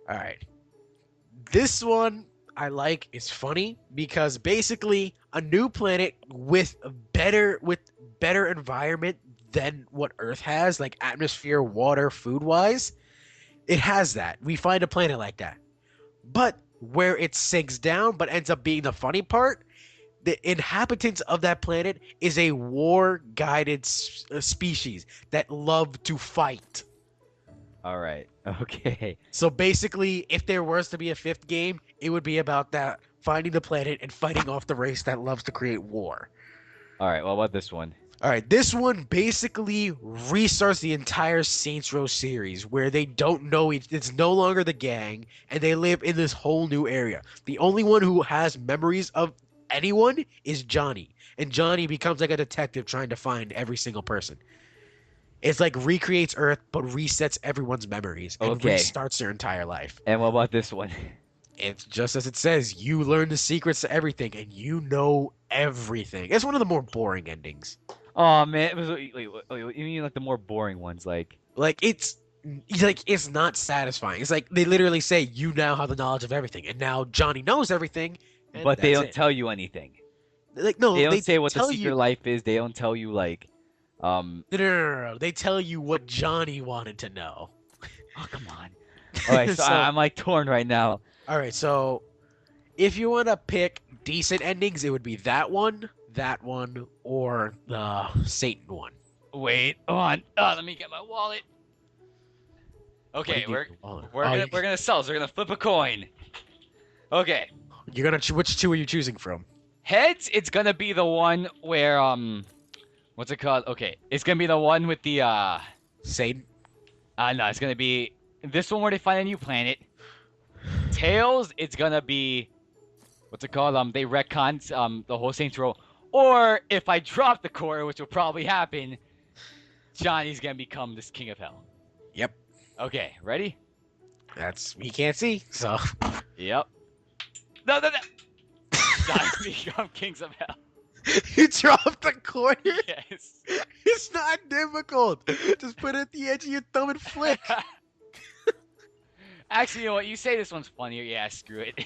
All right. This one I like is funny because basically a new planet with better environment than what Earth has, like atmosphere, water, food wise, it has that. We find a planet like that. But where it sinks down, but ends up being the funny part, the inhabitants of that planet is a war guided species that love to fight. All right. Okay. So basically, if there was to be a fifth game, it would be about that finding the planet and fighting off the race that loves to create war. All right. What about this one? All right, this one basically restarts the entire Saints Row series where they don't know it's no longer the gang and they live in this whole new area. The only one who has memories of anyone is Johnny, and Johnny becomes like a detective trying to find every single person. It's like recreates Earth but resets everyone's memories and Okay. restarts their entire life. And what about this one? It's just as it says, you learn the secrets to everything and you know everything. It's one of the more boring endings. Oh man, it was you mean like the more boring ones, like Like it's not satisfying. It's like they literally say you now have the knowledge of everything, and now Johnny knows everything, and but they that's don't it. tell you anything. Like They no, don't they say what the tell secret you. life is. They don't tell you like, No. They tell you what Johnny wanted to know. oh come on. All right, so So I'm like torn right now. all right, so if you want to pick decent endings, it would be that one, or the Satan one. Wait, hold on. Let me get my wallet. What do Okay, you need? Oh, we're gonna sell. So we're gonna flip a coin. Okay, you're gonna which two are you choosing from? heads. It's gonna be the one where what's it called? Okay, it's gonna be the one with the Satan. no, it's gonna be this one where they find a new planet. Tails, it's gonna be what's it called? They retcon the whole Saints Row. Or if I drop the core, which will probably happen, Johnny's gonna become this king of hell. Yep, Okay, ready? that's he can't see. So Yep. No, no, no. Johnny become kings of hell. you dropped the corner. Yes. It's not difficult. Just put it at the edge of your thumb and flick. Actually, you know what? You say this one's funnier. Yeah, screw it.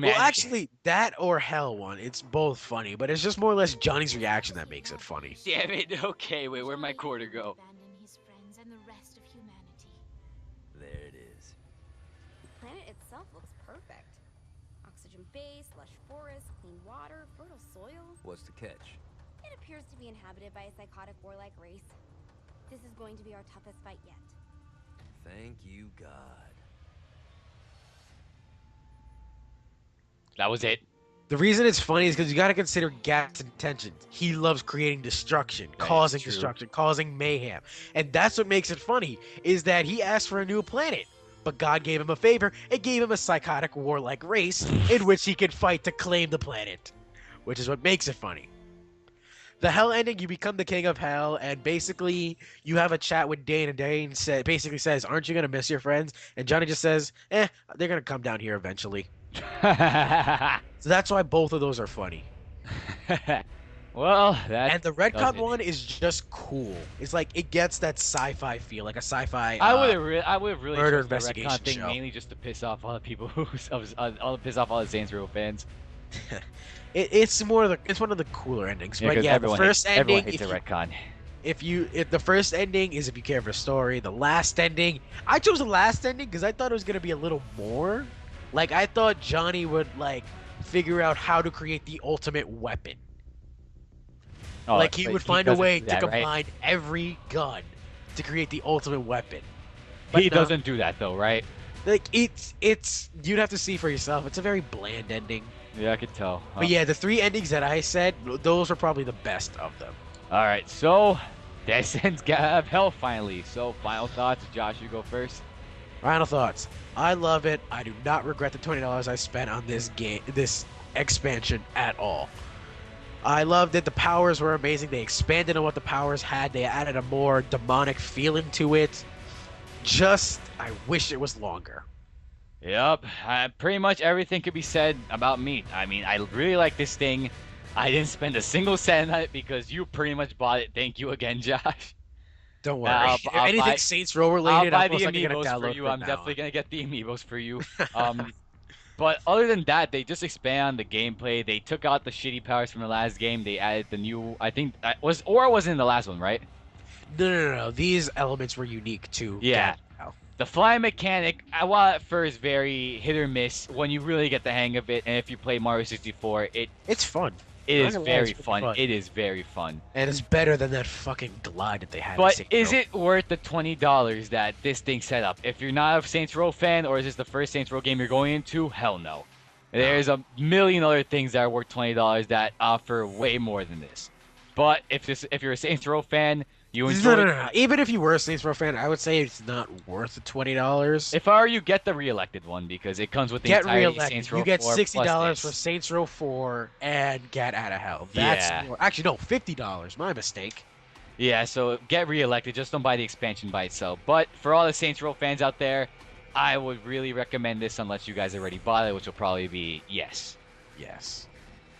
Well, Humanity. actually, that or Hell one, it's both funny, but it's just more or less Johnny's reaction that makes it funny. Damn it. Okay, wait, where'd my quarter go? Abandon his friends and the rest of humanity. There it is. The planet itself looks perfect. Oxygen base, lush forests, clean water, fertile soil. What's the catch? It appears to be inhabited by a psychotic warlike race. This is going to be our toughest fight yet. Thank you, God. That was it. The reason it's funny is because you got to consider Gat's intentions. He loves creating destruction, causing true. destruction, causing mayhem, and that's what makes it funny. Is that he asked for a new planet, but God gave him a favor and gave him a psychotic warlike race in which he could fight to claim the planet, which is what makes it funny. The Hell ending, you become the king of Hell, and basically you have a chat with Dane, and Dane basically says, "Aren't you gonna miss your friends?" And Johnny just says, they're gonna come down here eventually." So that's why both of those are funny. Well, that And the does Redcon it. one is just cool. It's like it gets that sci-fi feel, like a sci-fi. I would have really murder chosen the investigation retcon thing show. mainly just to piss off all the people all to piss off all the Saints Row fans. It's more of the it's one of the cooler endings. Yeah, But 'cause yeah, the everyone first hates, everyone ending, hates a retcon. if the first ending is if you care for the story. The last ending, I chose the last ending because I thought it was gonna be a little more. Like I thought Johnny would like figure out how to create the ultimate weapon. Oh, Like he but would find a doesn't way do to that, right? combine every gun to create the ultimate weapon. But He no, doesn't do that though, right? like it's you'd have to see for yourself. It's a very bland ending. Yeah, I could tell. But yeah, the three endings that I said, those were probably the best of them. All right, so that ends God of Hell finally. So final thoughts, Josh, you go first. Final thoughts. I love it. I do not regret the $20 I spent on this game, this expansion at all. I loved it. The powers were amazing. They expanded on what the powers had. They added a more demonic feeling to it. Just, I wish it was longer. Yep, pretty much everything could be said about me. I mean, I really like this thing. I didn't spend a single cent on it because you pretty much bought it. Thank you again, Josh. Don't worry. If I'll anything buy Saints Row I'll related, buy I'm the most likely gonna amiibos for download you. from I'm now definitely on. gonna get the amiibos for you. But other than that, they just expand the gameplay. They took out the shitty powers from the last game. They added the new. I think Aura wasn't in the last one, right? No. These elements were unique to Yeah. Gat. Out. The flying mechanic, while at first very hit or miss, when you really get the hang of it, and if you play Mario 64, It's fun. it Not is gonna lie, it's very really fun. fun. It is very fun. And it's better than that fucking glide that they had in But Saints is Row. it worth the $20 that this thing set up? If you're not a Saints Row fan, or is this the first Saints Row game you're going into? Hell no. There's a million other things that are worth $20 that offer way more than this. But if you're a Saints Row fan, you enjoy. No. Even if you were a Saints Row fan, I would say it's not worth the $20. If I were you, get the re-elected one because it comes with the Get entire reelected. Saints Row You get 4 $60 plus for this. Saints Row 4 and Get Out of Hell. That's Yeah. more, actually no, $50. My mistake. Yeah, so get re-elected. Just don't buy the expansion by itself. But for all the Saints Row fans out there, I would really recommend this unless you guys already bought it, which will probably be yes. Yes.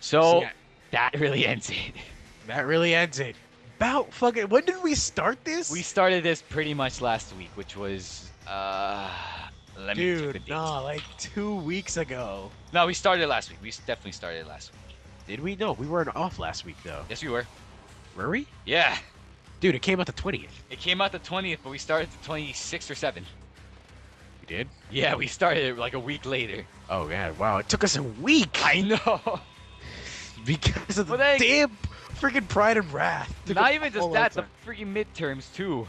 So yeah, that really ends it. that really ends it. About fucking when did we start this? We started this pretty much last week, which was let me check the Dude, dates. no, like 2 weeks ago. No, we started last week. We definitely started last week. Did we? No, we weren't off last week though. Yes, we were. Were we? Yeah. Dude, it came out the 20th. It came out the 20th, but we started the 26th or 7th. We did? Yeah, we started it like a week later. Oh yeah, wow, it took us a week I know. because of the Well, they- damn freaking Pride and Wrath. Took Not a even just whole that, lot the of freaking midterms too.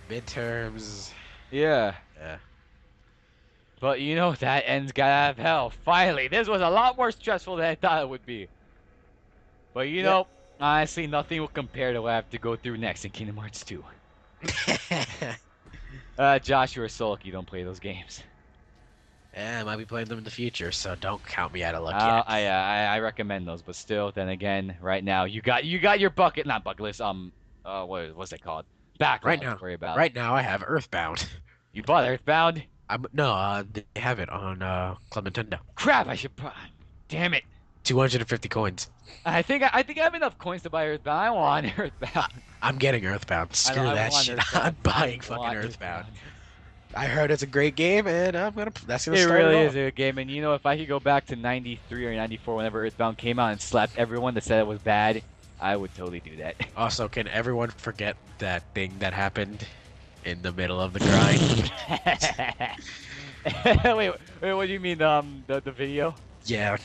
time. Midterms. Yeah. Yeah. But you know that ends got out of hell. Finally, this was a lot more stressful than I thought it would be. But you know, honestly, nothing will compare to what I have to go through next in Kingdom Hearts 2. Josh, you're a sulk. You don't play those games. Yeah, I might be playing them in the future, so don't count me out of luck I recommend those, but still, then again, right now you got your not bucket list. What's it called? Backlog Right now, to worry about. right now I have Earthbound. You bought Earthbound? They have it on Club Nintendo. Crap! Damn it! 250 coins. I think I have enough coins to buy Earthbound. I want Earthbound. I'm getting Earthbound. Screw I that want shit. Earthbound. I'm buying I fucking want Earthbound. I heard it's a great game, and that's gonna It start really it is a good game, and you know, if I could go back to '93 or '94, whenever Earthbound came out, and slap everyone that said it was bad, I would totally do that. Also, can everyone forget that thing that happened in the middle of the grind? wait, what do you mean? The video? Yeah.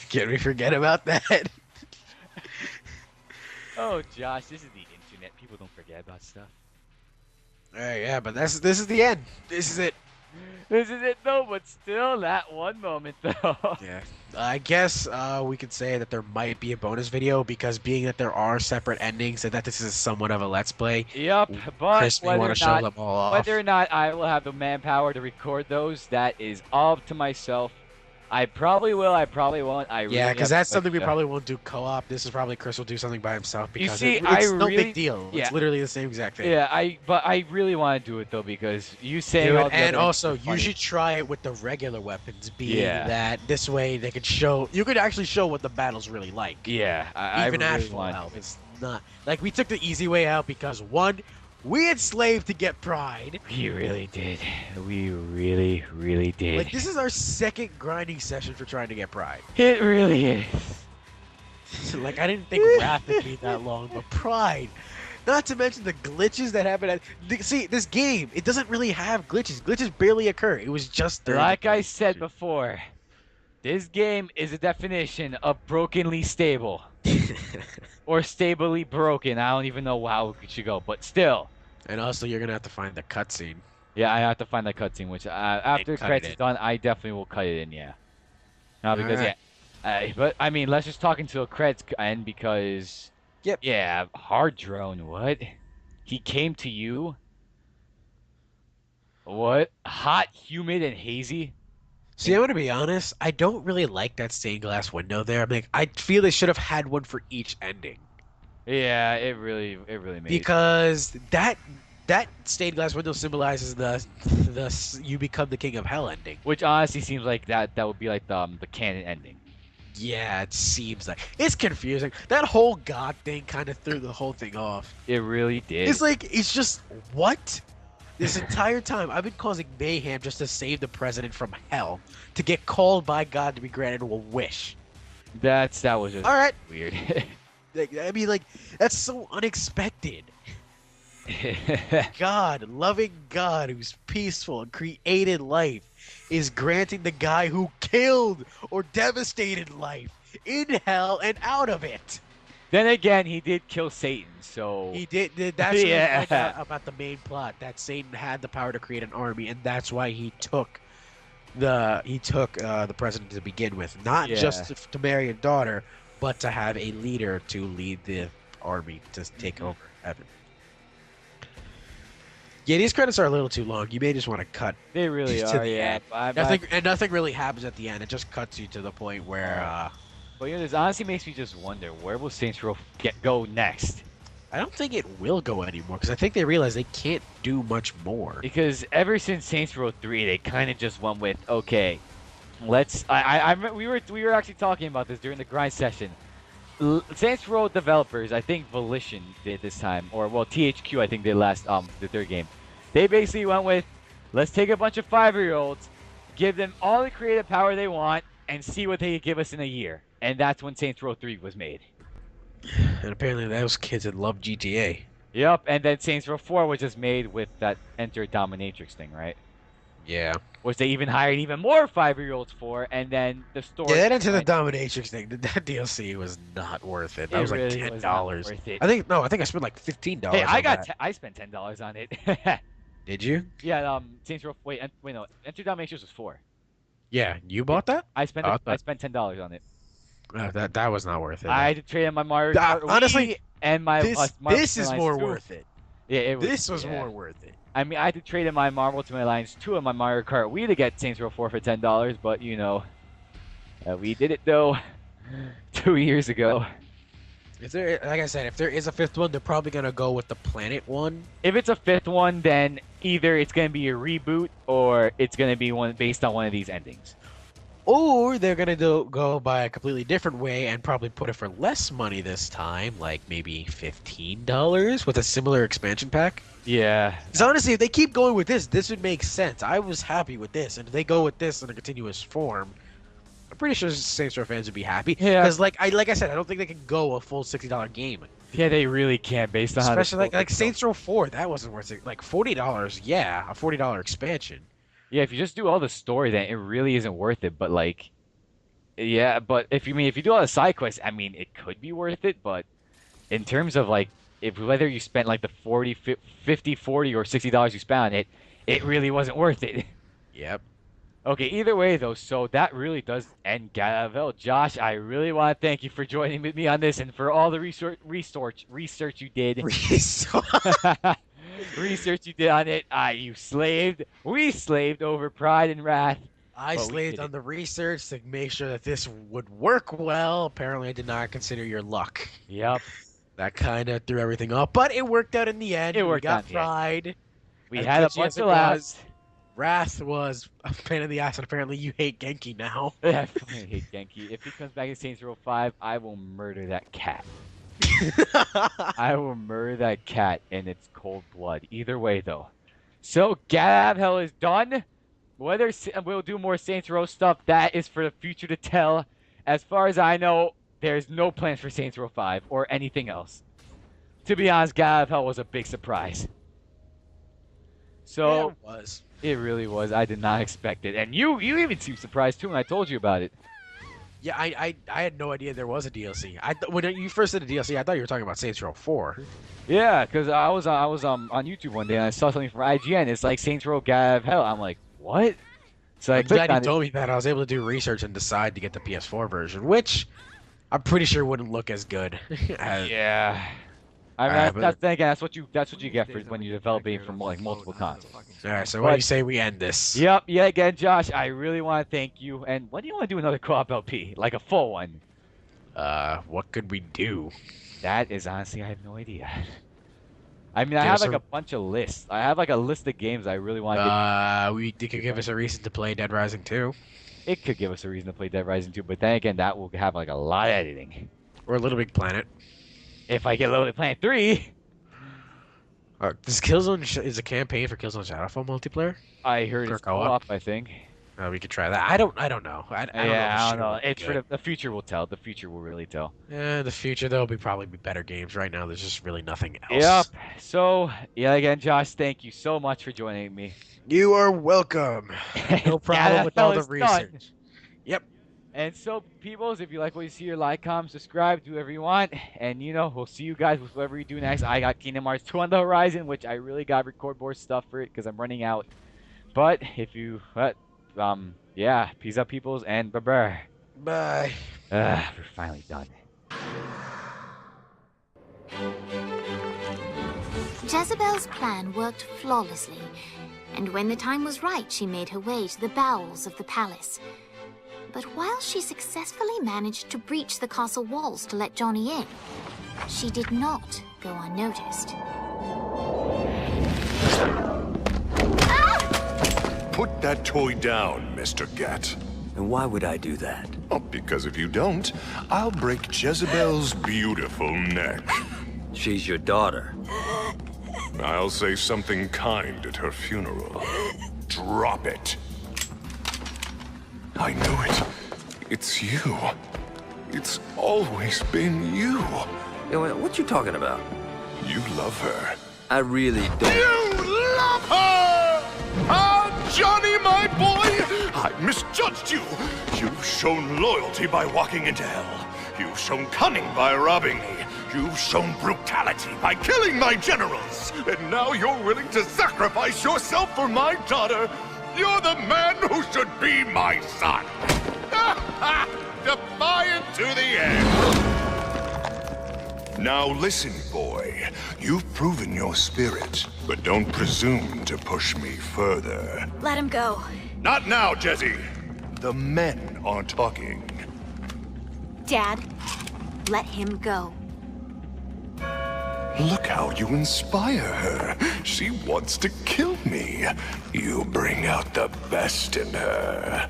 Can we forget about that? Oh, Josh, this is the internet. People don't forget about stuff. Yeah, but this is the end. This is it. This is it, though, but still, that one moment, though. Yeah. I guess we could say that there might be a bonus video because being that there are separate endings and that this is somewhat of a let's play, Yep, but Chris may whether want or to show not, them all off. whether or not I will have the manpower to record those, that is up to myself. I probably will. I probably won't. I really Yeah, because have that's to something we look, probably won't do co-op. This is probably Chris will do something by himself because see, it's I no really- big deal. yeah. It's literally the same exact thing. Yeah, but I really want to do it though because you saying Do all it. the And other also, things are you funny. should try it with the regular weapons, being Yeah. that this way they could show. You could actually show what the battle's really like. Yeah, I Even really at full want. health, it's not like we took the easy way out because one, we enslaved to get pride. We really did. We really, really did. Like this is our second grinding session for trying to get pride. It really is. Like I didn't think Wrath would be that long, but pride. Not to mention the glitches that happen see, this game, it doesn't really have glitches. Glitches barely occur. It was just there. Like I said before, this game is a definition of brokenly stable. Or stably broken. I don't even know how it should go, but still. And also, you're gonna have to find the cutscene. Yeah, I have to find that cutscene, which after the cut credits it is in. done, I definitely will cut it in, yeah. No, because, Alright. but, I mean, let's just talk until the credits end, because... Yep. Yeah, hard drone, what? He came to you? What? Hot, humid, and hazy? See, I'm gonna be honest. I don't really like that stained glass window there. I'm like, I feel they should have had one for each ending Yeah, it really made because that stained glass window symbolizes the you become the king of hell ending. Which honestly seems like that would be like the canon ending. Yeah, it seems like it's confusing. That whole God thing kind of threw the whole thing off. It really It's did. like it's just what? This entire time I've been causing mayhem just to save the president from hell, to get called by God to be granted a wish. That was just All right, weird. I mean, like that's so unexpected. God, loving God who's peaceful and created life, is granting the guy who killed or devastated life in hell and out of it. Then again, he did kill Satan, so He did. That's what I find yeah. out about the main plot. That Satan had the power to create an army, and that's why he took the president to begin with, not Yeah. just to marry a daughter, but to have a leader to lead the army to take over heaven. Yeah, these credits are a little too long. You may just want to cut They really to are, the yeah. end. Nothing really happens at the end. It just cuts you to the point where But you know, this honestly makes me just wonder, where will Saints Row go next? I don't think it will go anymore because I think they realize they can't do much more. Because ever since Saints Row 3, they kind of just went with, okay, let's. We were actually talking about this during the grind session. Saints Row developers, I think Volition did this time, or well, THQ, I think did last the third game. They basically went with, let's take a bunch of 5-year-olds, give them all the creative power they want, and see what they could give us in a year. And that's when Saints Row 3 was made. And apparently those kids that love GTA. Yep, and then Saints Row 4 was just made with that Enter Dominatrix thing, right? Yeah. Which they even hired even more 5-year-olds for, and then the story. Yeah, that into the Dominatrix thing. That DLC was not worth it. That was like really was not $10. worth it. I think I spent like $15. Hey, on that. I spent $10 on it. Did you? Yeah, Saints Row. Wait, no, Enter Dominatrix was 4. Yeah, you bought that? I spent Oh, I spent $10 on it. That was not worth it. I had to trade in my Mario Ah, Kart honestly, Wii and my Marvel this is Alliance more 2. worth it. Yeah, it was. This was yeah. more worth it. I mean, I had to trade in my Marvel Ultimate Alliance 2 and my Mario Kart Wii to get Saints Row 4 for $10, but you know, we did it though 2 years ago. If there, like I said, if there is a fifth one, they're probably gonna go with the planet one. If it's a 5th one, then either it's gonna be a reboot or it's gonna be one based on one of these endings. Or they're gonna go by a completely different way and probably put it for less money this time, like maybe $15 with a similar expansion pack. Yeah. Because honestly, if they keep going with this would make sense. I was happy with this, and if they go with this in a continuous form, I'm pretty sure Saints Row fans would be happy. Yeah. Because like I said, I don't think they can go a full $60 game. Yeah, they really can't based on Especially how like Saints Row 4, that wasn't worth it. Like $40, yeah, a $40 expansion. Yeah, if you just do all the story, then it really isn't worth it. But like, yeah, but if you do all the side quests, I mean, it could be worth it. But in terms of like, if whether you spent like the 40, 50, 40, or $60 you spent on it, it really wasn't worth it. Yep. Okay, either way though, so that really does end Galavel. Josh, I really want to thank you for joining with me on this and for all the research you did. Research you did on it. We slaved over Pride and Wrath. I But we slaved did on it. the research to make sure that this would work well. Apparently, I did not consider your luck. Yep. That kind of threw everything off, but it worked out in the end. It worked We got out in the end. Pride. We As had a glitchy bunch as it of laughs. Wrath was a pain in the ass, and apparently you hate Genki now. I fucking hate Genki. If he comes back in Saints Row 5, I will murder that cat. I will murder that cat in its cold blood. Either way, though. So, Gab Hell is done. Whether we'll do more Saints Row stuff, that is for the future to tell. As far as I know, there's no plans for Saints Row 5 or anything else. To be honest, Gab Hell was a big surprise. So, Yeah, it was. it really was. I did not expect it. And you even seemed surprised, too, when I told you about it. Yeah, I had no idea there was a DLC. When you first said a DLC, I thought you were talking about Saints Row 4. Yeah, because I was on YouTube one day and I saw something from IGN. It's like Saints Row Gav Hell. I'm like, what? So I I'm glad clicked you on it. told me that. I was able to do research and decide to get the PS4 version, which I'm pretty sure wouldn't look as good. as, Yeah. I mean, Alright, but- that's what you get for when you're developing from like multiple consoles. All right, so what do you say we end this? Yep. Yeah. Again, Josh, I really want to thank you. And when do you want to do another co-op LP, like a full one? What could we do? That is honestly, I have no idea. I mean, I Give have us like a- a bunch of lists. I have like a list of games I really want to get. You could give us a reason to play Dead Rising 2. It could give us a reason to play Dead Rising 2, but then again, that will have like a lot of editing. Or Little Big Planet. If I get Little Big Planet 3, This Killzone is a campaign for Killzone Shadowfall multiplayer. I heard Or it's co-op? co-op, I think. We could try that. I don't know. I don't know. Yeah, I for don't know. sure. It's for the future will tell. The future will really tell. In the future, there'll probably be better games. Right now, there's just really nothing else. Yep. So, yeah, again, Josh, thank you so much for joining me. You are welcome. No problem Yeah, with that all the was done. research. Yep. And so, peoples, if you like what you see, like, comment, subscribe, do whatever you want. And, you know, we'll see you guys with whatever you do next. I got Kingdom Hearts 2 on the horizon, which I really got record more stuff for it because I'm running out. But if you, yeah, peace out, peoples, and bye-bye. Bye. We're finally done. Jezebel's plan worked flawlessly, and when the time was right, she made her way to the bowels of the palace. But while she successfully managed to breach the castle walls to let Johnny in, she did not go unnoticed. Put that toy down, Mr. Gat. And why would I do that? Oh, because if you don't, I'll break Jezebel's beautiful neck. She's your daughter. I'll say something kind at her funeral. Drop it. I knew it. It's you. It's always been you. What you talking about? You love her. I really don't. You love her! Ah, Johnny, my boy! I misjudged you. You've shown loyalty by walking into hell. You've shown cunning by robbing me. You've shown brutality by killing my generals. And now you're willing to sacrifice yourself for my daughter. You're the man who should be my son. Defiant to the end. Now listen, boy. You've proven your spirit, but don't presume to push me further. Let him go. Not now, Jesse. The men are talking. Dad, let him go. Look how you inspire her. She wants to kill me. You bring out the best in her.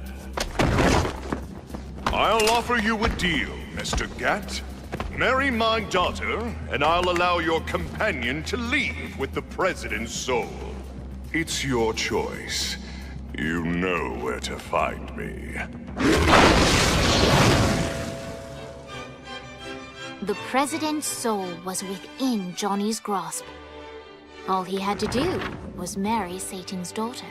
I'll offer you a deal, Mr. Gat. Marry my daughter, and I'll allow your companion to leave with the President's soul. It's your choice. You know where to find me. The President's soul was within Johnny's grasp. All he had to do was marry Satan's daughter.